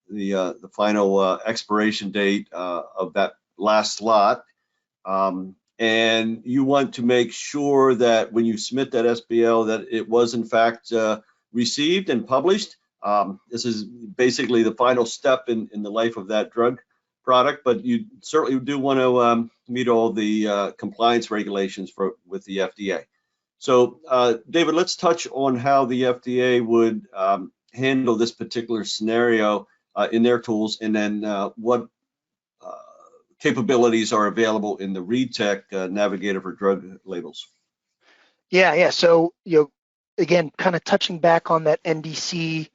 the final expiration date of that last lot. And you want to make sure that when you submit that SPL that it was in fact received and published. This is basically the final step in the life of that drug product, but you certainly do want to meet all the compliance regulations with the FDA. So, David, let's touch on how the FDA would handle this particular scenario in their tools, and then what capabilities are available in the ReadTech Navigator for drug labels. Yeah. So, again, kind of touching back on that NDC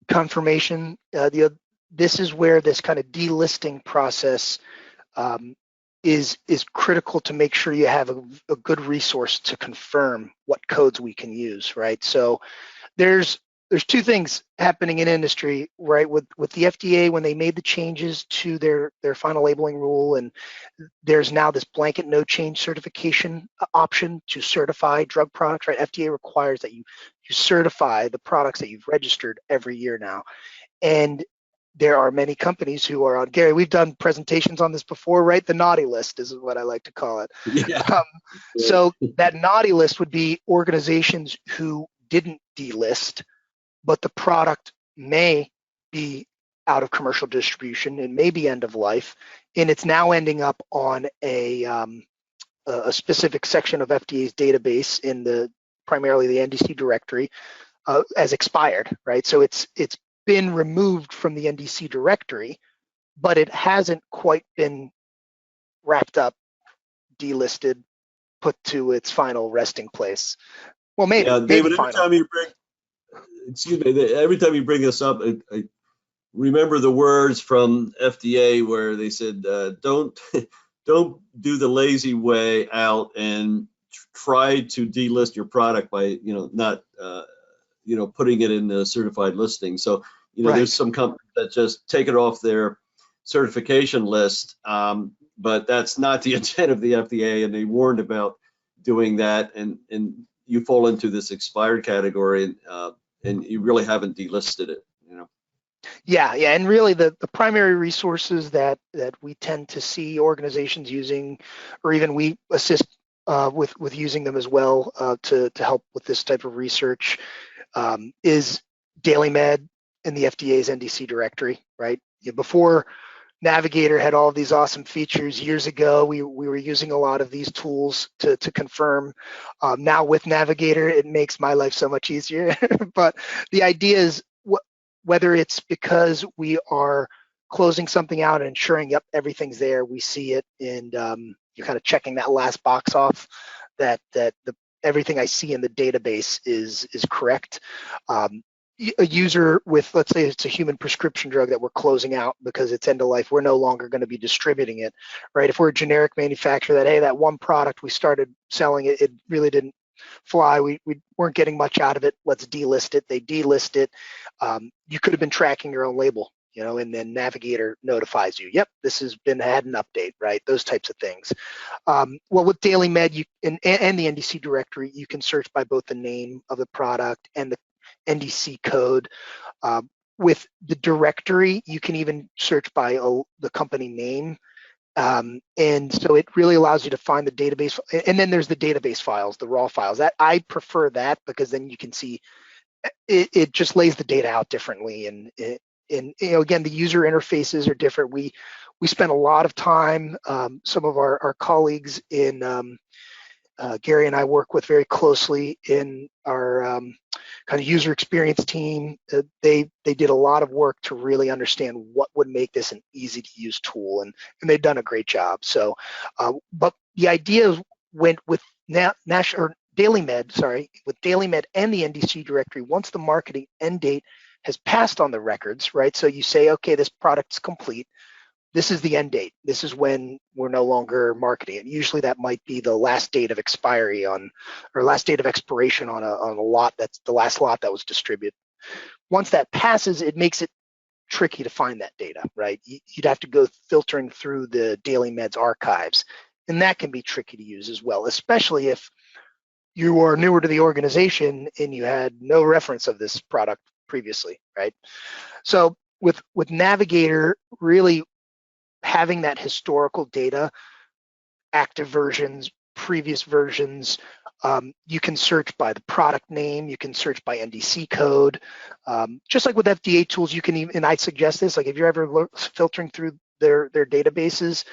confirmation, this is where this kind of delisting process is critical to make sure you have a good resource to confirm what codes we can use, right? So there's two things happening in industry, right? With the FDA, when they made the changes to their final labeling rule, and there's now this blanket no change certification option to certify drug products, right? FDA requires that you certify the products that you've registered every year now. And there are many companies who are on, Gary, we've done presentations on this before, right? The naughty list is what I like to call it. Yeah. So that naughty list would be organizations who didn't delist, but the product may be out of commercial distribution and may be end of life, and it's now ending up on a specific section of FDA's database in primarily the NDC directory as expired, right? So it's been removed from the NDC directory, but it hasn't quite been wrapped up, delisted, put to its final resting place. Well, maybe, yeah, David, maybe final. Every time you bring this up, I remember the words from FDA where they said, don't do the lazy way out and try to delist your product by not putting it in the certified listing. So Right. There's some companies that just take it off their certification list, but that's not the intent of the FDA, and they warned about doing that, and you fall into this expired category, and you really haven't delisted it. Yeah, and really the primary resources that we tend to see organizations using, or even we assist with using them as well to help with this type of research, is DailyMed in the FDA's NDC directory, right? Before Navigator had all of these awesome features years ago, we were using a lot of these tools to confirm. Now with Navigator, it makes my life so much easier. But the idea is, whether it's because we are closing something out and ensuring, yep, everything's there, we see it, and you're kind of checking that last box off that everything I see in the database is correct. A user with, let's say it's a human prescription drug that we're closing out because it's end of life, we're no longer going to be distributing it, right? If we're a generic manufacturer that, hey, that one product we started selling, it really didn't fly, we weren't getting much out of it, let's delist it. They delist it. You could have been tracking your own label, and then Navigator notifies you, yep, this has had an update, right? Those types of things. Well, with DailyMed and the NDC directory, you can search by both the name of the product and the NDC code. With the directory, you can even search by the company name. And so it really allows you to find the database. And then there's the database files, the raw files. That I prefer that, because then you can see it just lays the data out differently. And again, the user interfaces are different. We spent a lot of time, some of our colleagues in Gary and I work with very closely in our kind of user experience team. They did a lot of work to really understand what would make this an easy to use tool, and they've done a great job. So, but the idea went with DailyMed, with DailyMed and the NDC directory. Once the marketing end date has passed on the records, right? So you say, okay, this product's complete. This is the end date. This is when we're no longer marketing it. Usually that might be the last date of expiry or last date of expiration on a lot, that's the last lot that was distributed. Once that passes, it makes it tricky to find that data, right? You'd have to go filtering through the DailyMed's archives, and that can be tricky to use as well, especially if you are newer to the organization and you had no reference of this product previously, right? So with Navigator, really having that historical data, active versions, previous versions, you can search by the product name, you can search by NDC code. Just like with FDA tools, you can even, and I suggest this, like if you're ever filtering through their databases,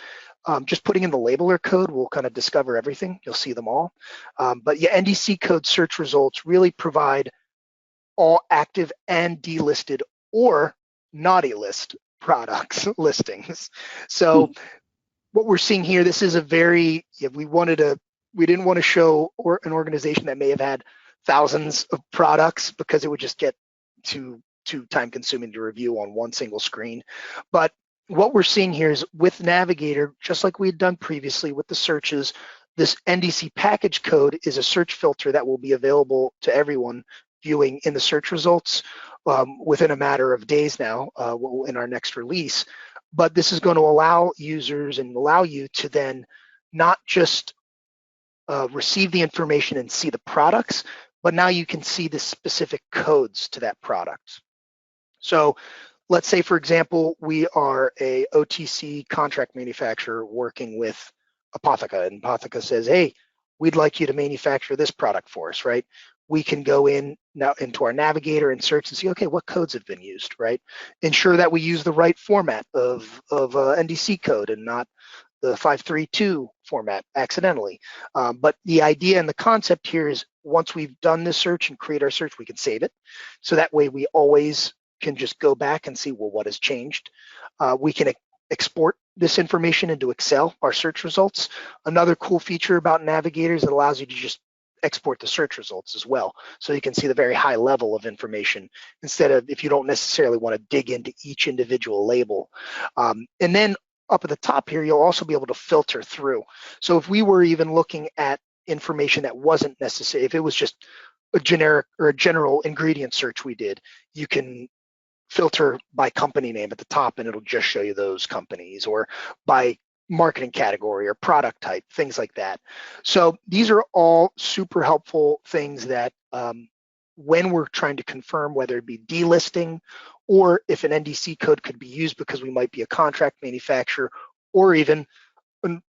just putting in the labeler code will kind of discover everything. You'll see them all. But yeah, NDC code search results really provide all active and delisted or naughty list products listings. So what we're seeing here, this is a very, we didn't want to show an organization that may have had thousands of products because it would just get too time consuming to review on one single screen. But what we're seeing here is with Navigator, just like we had done previously with the searches, this NDC package code is a search filter that will be available to everyone viewing in the search results within a matter of days now in our next release. But this is going to allow users and allow you to then not just receive the information and see the products, but now you can see the specific codes to that product. So let's say, for example, we are a OTC contract manufacturer working with Apotheca, and Apotheca says, hey, we'd like you to manufacture this product for us, right? We can go in now into our Navigator and search and see, okay, what codes have been used, right? Ensure that we use the right format of NDC code and not the 532 format accidentally. But the idea and the concept here is once we've done this search and create our search, we can save it. So that way we always can just go back and see, well, what has changed. We can export this information into Excel, our search results. Another cool feature about Navigator is it allows you to just export the search results as well. So you can see the very high level of information instead of if you don't necessarily want to dig into each individual label. And then up at the top here, you'll also be able to filter through. So if we were even looking at information that wasn't necessary, if it was just a generic or a general ingredient search we did, you can filter by company name at the top and it'll just show you those companies, or by marketing category or product type, things like that. So these are all super helpful things that when we're trying to confirm whether it be delisting or if an NDC code could be used because we might be a contract manufacturer, or even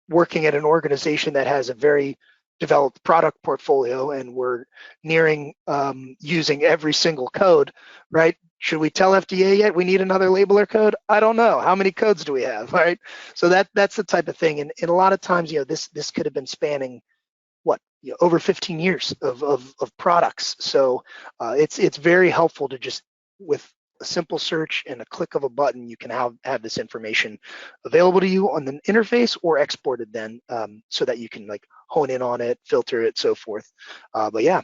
working at an organization that has a very developed product portfolio and we're nearing using every single code, right? Should we tell FDA yet we need another labeler code? I don't know. How many codes do we have, right? So that's the type of thing. And a lot of times, this could have been spanning over 15 years of products. So it's very helpful to just, with a simple search and a click of a button, you can have this information available to you on the interface or exported then so that you can hone in on it, filter it, so forth. But yeah.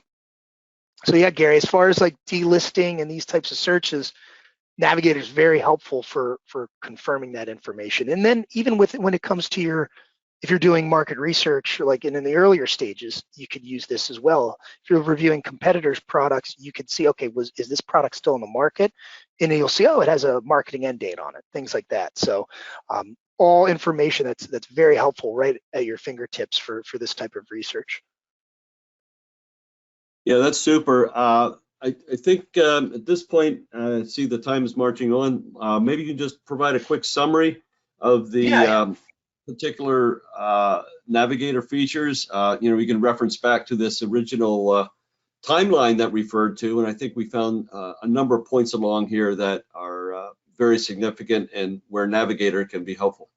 So yeah, Gary, as far as delisting and these types of searches, Navigator is very helpful for confirming that information. And then even when it comes to if you're doing market research, in the earlier stages, you could use this as well. If you're reviewing competitors' products, you could see, okay, is this product still in the market? And you'll see, oh, it has a marketing end date on it, things like that. So all information that's very helpful right at your fingertips for this type of research. Yeah, that's super. I think at this point, I see the time is marching on. Maybe you can just provide a quick summary of the particular Navigator features. We can reference back to this original timeline that referred to, and I think we found a number of points along here that are very significant and where Navigator can be helpful.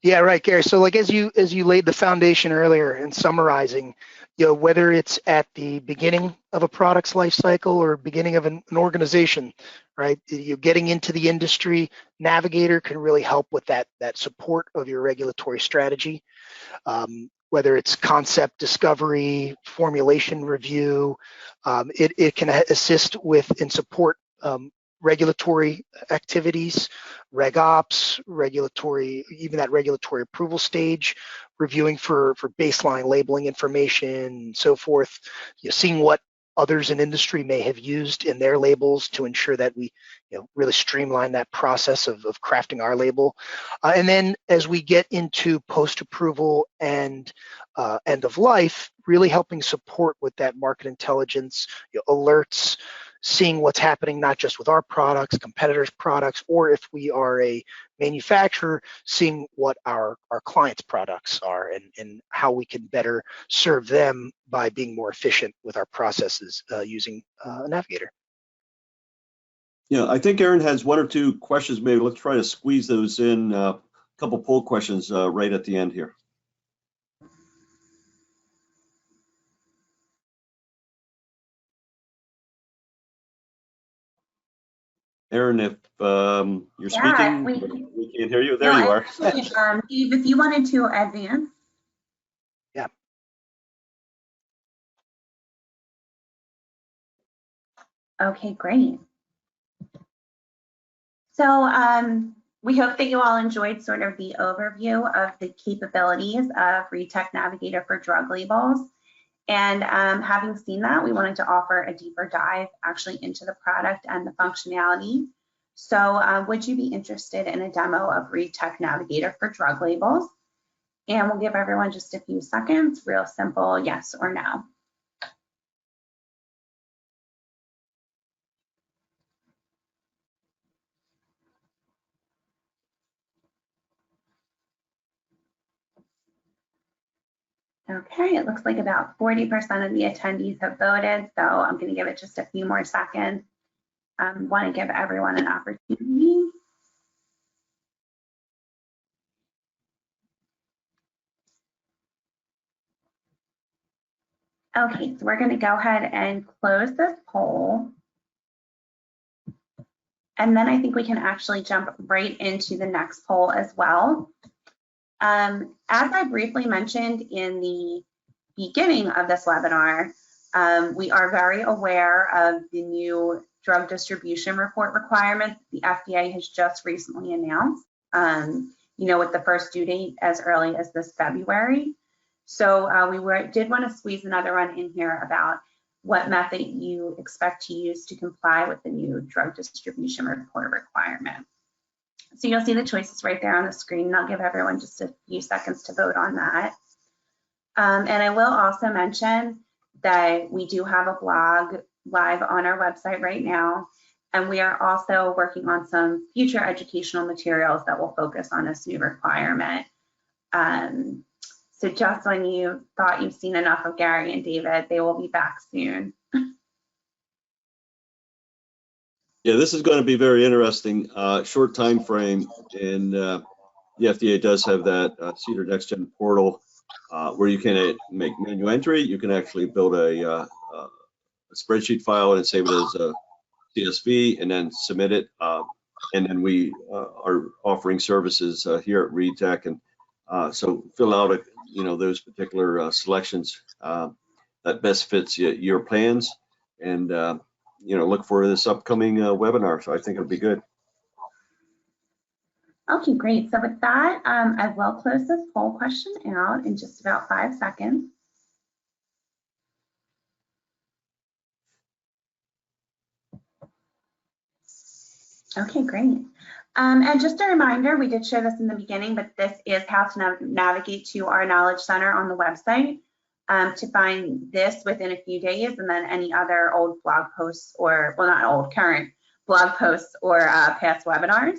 Yeah, right, Gary. So as you laid the foundation earlier in summarizing, whether it's at the beginning of a product's life cycle or beginning of an organization, right? You're getting into the industry, Navigator can really help with that support of your regulatory strategy. Whether it's concept discovery, formulation review, it can assist with and support regulatory activities, reg ops, even that regulatory approval stage, reviewing for baseline labeling information and so forth, seeing what others in industry may have used in their labels to ensure that we really streamline that process of crafting our label. And then as we get into post-approval and end of life, really helping support with that market intelligence, alerts, seeing what's happening not just with our products, competitors' products, or if we are a manufacturer, seeing what our clients' products are and how we can better serve them by being more efficient with our processes using Navigator. Yeah, I think Aaron has one or two questions. Maybe let's try to squeeze those in couple poll questions right at the end here. Erin, if you're speaking, we can't hear you. There you are. Steve, if you wanted to advance. Yeah. Okay, great. So we hope that you all enjoyed sort of the overview of the capabilities of ReadTech Navigator for drug labels. And having seen that, we wanted to offer a deeper dive actually into the product and the functionality. So would you be interested in a demo of ReadTech Navigator for drug labels? And we'll give everyone just a few seconds, real simple, yes or no. Okay, it looks like about 40% of the attendees have voted, so I'm going to give it just a few more seconds. Want to give everyone an opportunity. Okay, so we're going to go ahead and close this poll. And then I think we can actually jump right into the next poll as well. As I briefly mentioned in the beginning of this webinar, we are very aware of the new drug distribution report requirements the FDA has just recently announced, with the first due date as early as this February. So we did want to squeeze another one in here about what method you expect to use to comply with the new drug distribution report requirement. So you'll see the choices right there on the screen, and I'll give everyone just a few seconds to vote on that. And I will also mention that we do have a blog live on our website right now, and we are also working on some future educational materials that will focus on this new requirement. So just when you thought you've seen enough of Gary and David, they will be back soon. Yeah, this is going to be very interesting. Short time frame, and the FDA does have that CEDAR NextGen portal where you can make manual entry. You can actually build a spreadsheet file and save it as a CSV, and then submit it. And then we are offering services here at ReadTech, and so fill out those particular selections that best fits your plans, and look for this upcoming webinar. So I think it'll be good. Okay, great. So with that, I will close this poll question out in just about 5 seconds. Okay, great. And just a reminder, we did share this in the beginning, but this is how to navigate to our Knowledge Center on the website to find this within a few days, and then any other old blog posts or, well, not old, current blog posts or past webinars.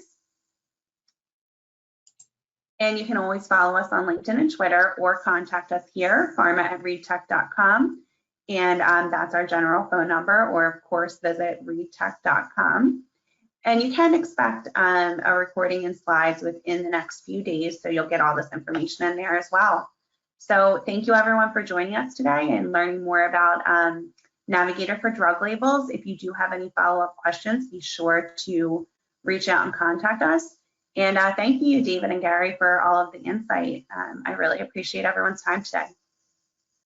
And you can always follow us on LinkedIn and Twitter, or contact us here, pharma@readtech.com. And that's our general phone number, or of course, visit readtech.com. And you can expect a recording and slides within the next few days, so you'll get all this information in there as well. So thank you everyone for joining us today and learning more about Navigator for drug labels. If you do have any follow-up questions, be sure to reach out and contact us. And thank you, David and Gary, for all of the insight. I really appreciate everyone's time today.